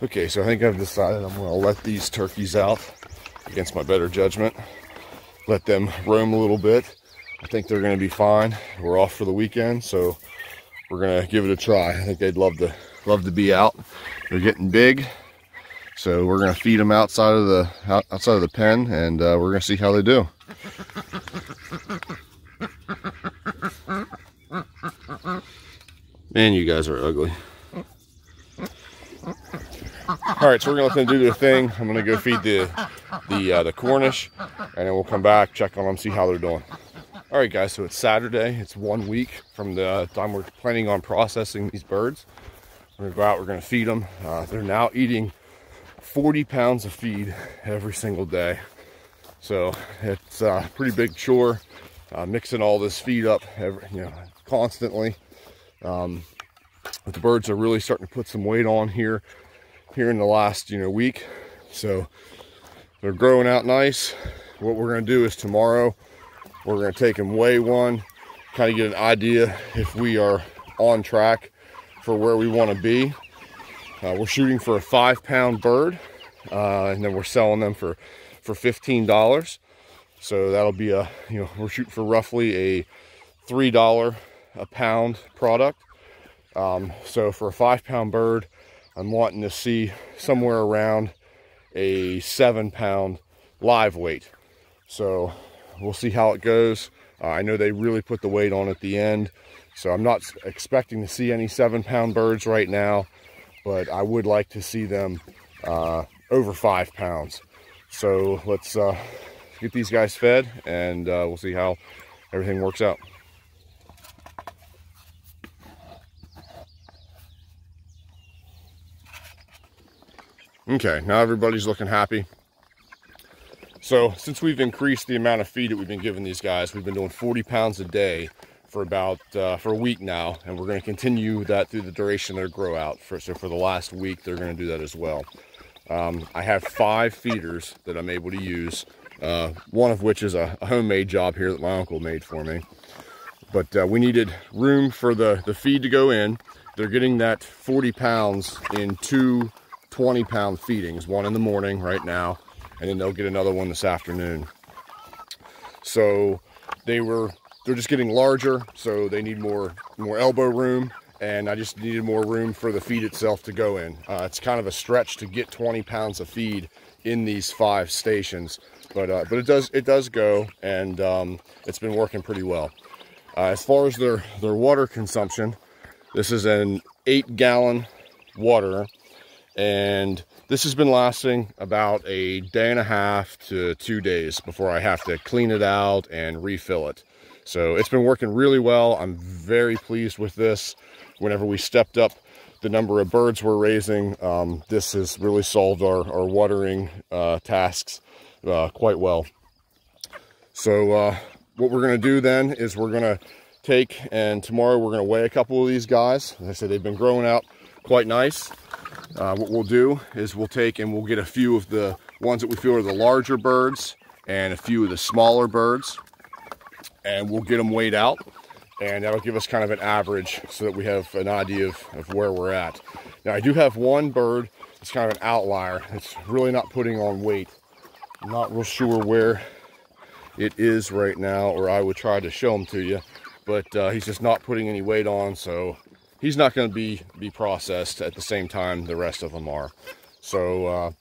Okay, so I think I've decided I'm going to let these turkeys out against my better judgment. Let them roam a little bit. I think they're going to be fine. We're off for the weekend, so we're going to give it a try. I think they'd love to be out. They're getting big, so we're going to feed them outside of the pen, and we're going to see how they do. Man, you guys are ugly. All right, so we're gonna let them do their thing. I'm gonna go feed the Cornish, and then we'll come back, check on them, see how they're doing. All right, guys, so it's Saturday. It's 1 week from the time we're planning on processing these birds. We're gonna go out, we're gonna feed them. They're now eating 40 pounds of feed every single day. So it's a pretty big chore, mixing all this feed up constantly. But the birds are really starting to put some weight on here in the last week, so they're growing out nice. What we're going to do is tomorrow we're going to take them weigh one, kind of get an idea if we are on track for where we want to be. We're shooting for a 5-pound bird, and then we're selling them for $15. So that'll be we're shooting for roughly a $3 a pound product. So for a 5-pound bird, I'm wanting to see somewhere around a 7-pound live weight. So we'll see how it goes. I know they really put the weight on at the end, so I'm not expecting to see any 7-pound birds right now, but I would like to see them over 5 pounds. So let's get these guys fed, and we'll see how everything works out. Okay, now everybody's looking happy. So since we've increased the amount of feed that we've been giving these guys, we've been doing 40 pounds a day for about for a week now, and we're going to continue that through the duration of their grow out. So for the last week, they're going to do that as well. I have 5 feeders that I'm able to use, one of which is a homemade job here that my uncle made for me. But we needed room for the feed to go in. They're getting that 40 pounds in 2 20-pound feedings, one in the morning right now, and then they'll get another one this afternoon. So they're just getting larger, so they need more elbow room, and I just needed more room for the feed itself to go in. It's kind of a stretch to get 20 pounds of feed in these 5 stations, but it does go, and it's been working pretty well. As far as their water consumption, this is an 8-gallon water. And this has been lasting about a day and a half to 2 days before I have to clean it out and refill it. So it's been working really well. I'm very pleased with this. Whenever we stepped up the number of birds we're raising, this has really solved our watering tasks quite well. So what we're going to do then is we're going to take, and tomorrow we're going to weigh a couple of these guys. As I said, they've been growing out quite nice. What we'll do is we'll take and we'll get a few of the ones that we feel are the larger birds and a few of the smaller birds, and we'll get them weighed out, and that'll give us kind of an average so that we have an idea of where we're at. Now, I do have one bird that's kind of an outlier. It's really not putting on weight. I'm not real sure where it is right now, or I would try to show him to you, but he's just not putting any weight on, so he's not going to be processed at the same time the rest of them are. So, I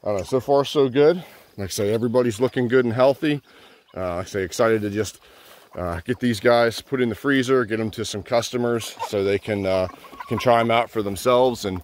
don't know, so far so good. Like I say, everybody's looking good and healthy. Like I say, excited to just get these guys put in the freezer, get them to some customers so they can try them out for themselves and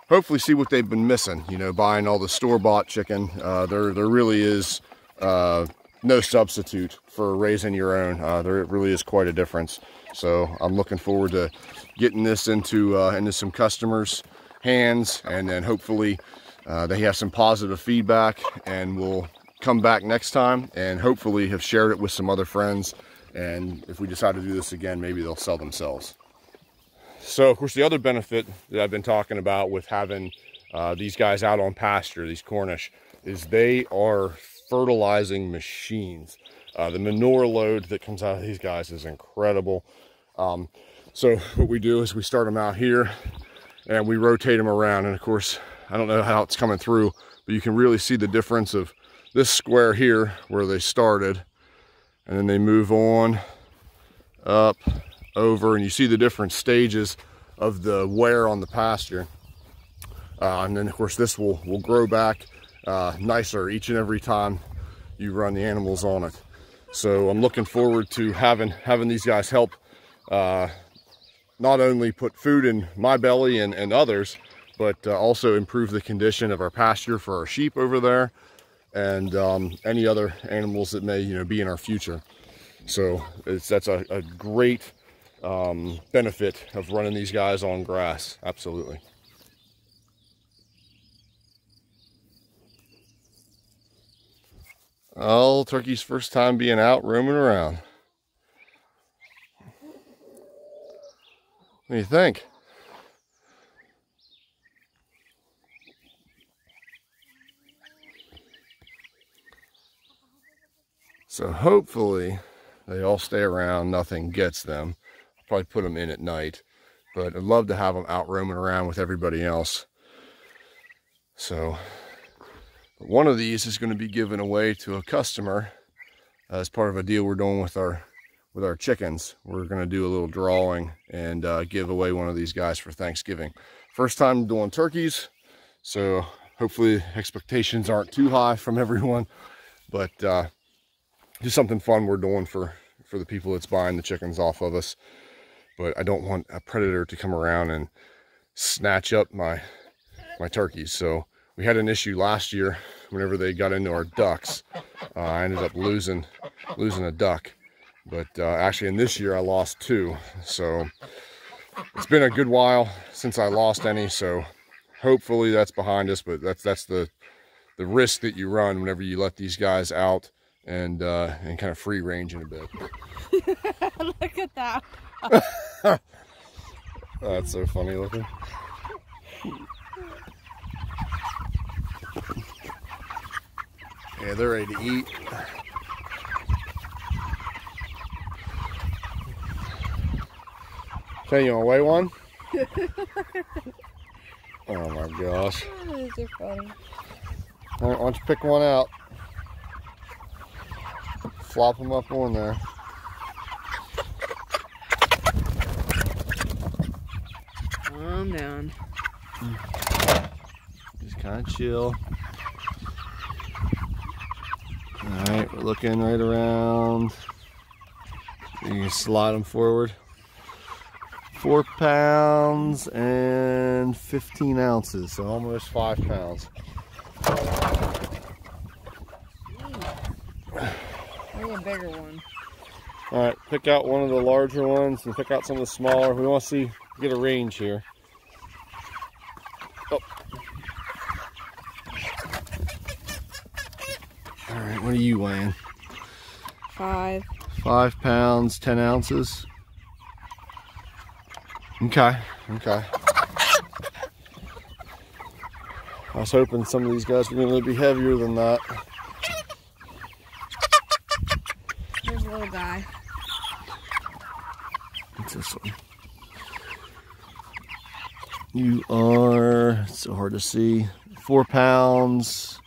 hopefully see what they've been missing. Buying all the store-bought chicken, there really is no substitute for raising your own. There really is quite a difference. So I'm looking forward to getting this into some customers' hands, and then hopefully they have some positive feedback, and we'll come back next time and hopefully have shared it with some other friends. And if we decide to do this again, maybe they'll sell themselves. So of course, the other benefit that I've been talking about with having these guys out on pasture, these Cornish, is they are fertilizing machines. The manure load that comes out of these guys is incredible. So what we do is we start them out here and we rotate them around. And of course, I don't know how it's coming through, but you can really see the difference of this square here where they started, and then they move on up, over, and you see the different stages of the wear on the pasture. And then of course this will grow back nicer each and every time you run the animals on it. So I'm looking forward to having these guys help not only put food in my belly and others, but also improve the condition of our pasture for our sheep over there, and any other animals that may be in our future. So that's a great benefit of running these guys on grass. Absolutely. Oh, turkey's first time being out roaming around. What do you think? So hopefully they all stay around, nothing gets them. I'll probably put them in at night, but I'd love to have them out roaming around with everybody else. So one of these is going to be given away to a customer as part of a deal we're doing with our chickens. We're going to do a little drawing and give away one of these guys for Thanksgiving. First time doing turkeys, so hopefully expectations aren't too high from everyone, but just something fun we're doing for the people that's buying the chickens off of us. But I don't want a predator to come around and snatch up my turkeys. So we had an issue last year whenever they got into our ducks. I ended up losing a duck. But actually in this year I lost 2. So it's been a good while since I lost any. So hopefully that's behind us. But that's the risk that you run whenever you let these guys out and kind of free range in a bit. Look at that. That's so funny looking. Yeah, they're ready to eat. Okay, you want to weigh one? Oh my gosh. Oh, these are funny. All right, why don't you pick one out? Flop them up on there. Calm down. Just kind of chill. Alright, we're looking right around. You can slide them forward. 4 pounds and 15 ounces, so almost 5 pounds. Maybe a bigger one. Alright, pick out one of the larger ones and pick out some of the smaller. We want to get a range here. Oh. Alright, what are you weighing? 5. 5 pounds, 10 ounces. Okay. I was hoping some of these guys were going to be heavier than that. Here's a little guy. What's this one? You are, it's so hard to see, 4 pounds,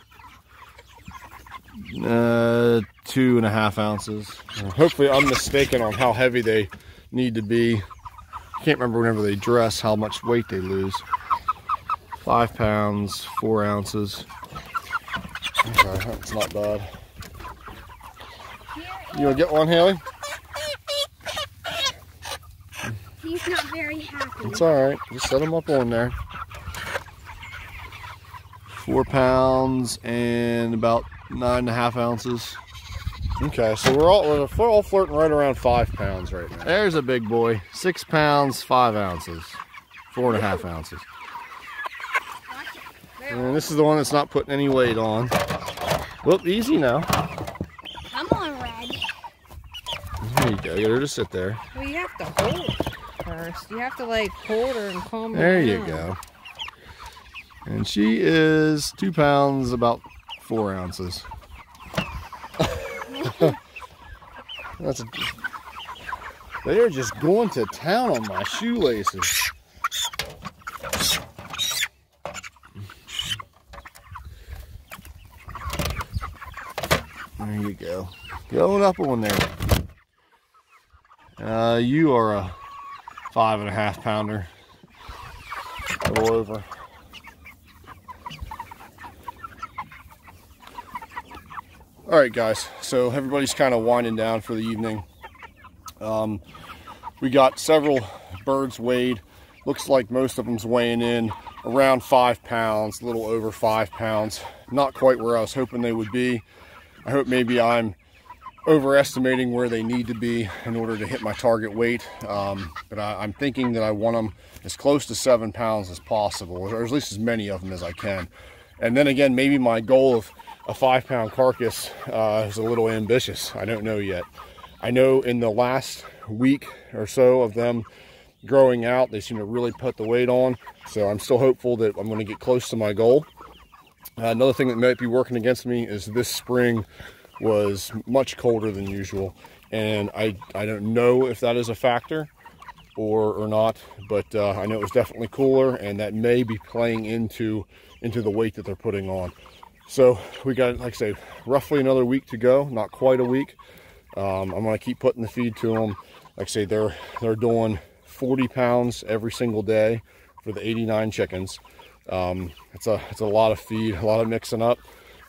2.5 ounces. Hopefully I'm mistaken on how heavy they need to be. I can't remember whenever they dress how much weight they lose. 5 pounds, 4 ounces. Okay, that's not bad. You want to get one, Haley? He's not very happy. It's alright, just set them up on there. 4 pounds and about 9.5 ounces. Okay, so we're all flirting right around 5 pounds right now. There's a big boy. 6 pounds, 5 ounces. 4.5 ounces. And this is the one that's not putting any weight on. Whoop, easy now. Come on, Red. There you go, get her to sit there. Well, you have to hold her first. You have to like hold her and calm her There down. you go. And she is 2 pounds, about 4 ounces. They are just going to town on my shoelaces. you go. Going up on there. You are a 5.5 pounder. A little over. All right, guys. So everybody's kind of winding down for the evening. We got several birds weighed. Looks like most of them's weighing in around 5 pounds, a little over 5 pounds. Not quite where I was hoping they would be. I hope maybe I'm overestimating where they need to be in order to hit my target weight. But I'm thinking that I want them as close to 7 pounds as possible, or at least as many of them as I can. And then again, maybe my goal of a 5 pound carcass is a little ambitious. I don't know yet. I know in the last week or so of them growing out, they seem to really put the weight on. So I'm still hopeful that I'm going to get close to my goal. Another thing that might be working against me is this spring was much colder than usual. And I don't know if that is a factor or not, but I know it was definitely cooler, and that may be playing into the weight that they're putting on. So we got, like I say, roughly another week to go, not quite a week. I'm going to keep putting the feed to them. Like I say, they're doing 40 pounds every single day for the 89 chickens. It's a lot of feed, a lot of mixing up,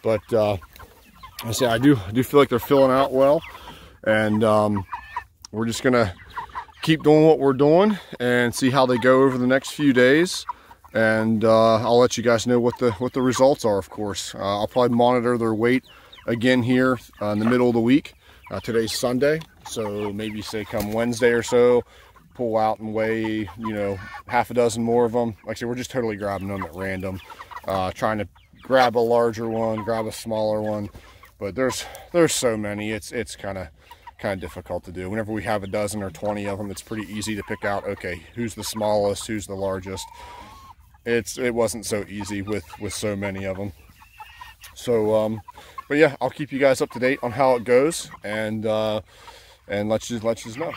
but I say I do feel like they're filling out well, and we're just gonna keep doing what we're doing and see how they go over the next few days. And I'll let you guys know what the results are. Of course, I'll probably monitor their weight again here in the middle of the week. Today's Sunday, so maybe say come Wednesday or so, pull out and weigh, you know, half a dozen more of them. Like I said, we're just totally grabbing them at random, trying to grab a larger one, grab a smaller one, but there's so many. It's kind of difficult to do. Whenever we have a dozen or 20 of them, it's pretty easy to pick out, okay, who's the smallest, who's the largest. It wasn't so easy with so many of them. So but yeah, I'll keep you guys up to date on how it goes, and let you know.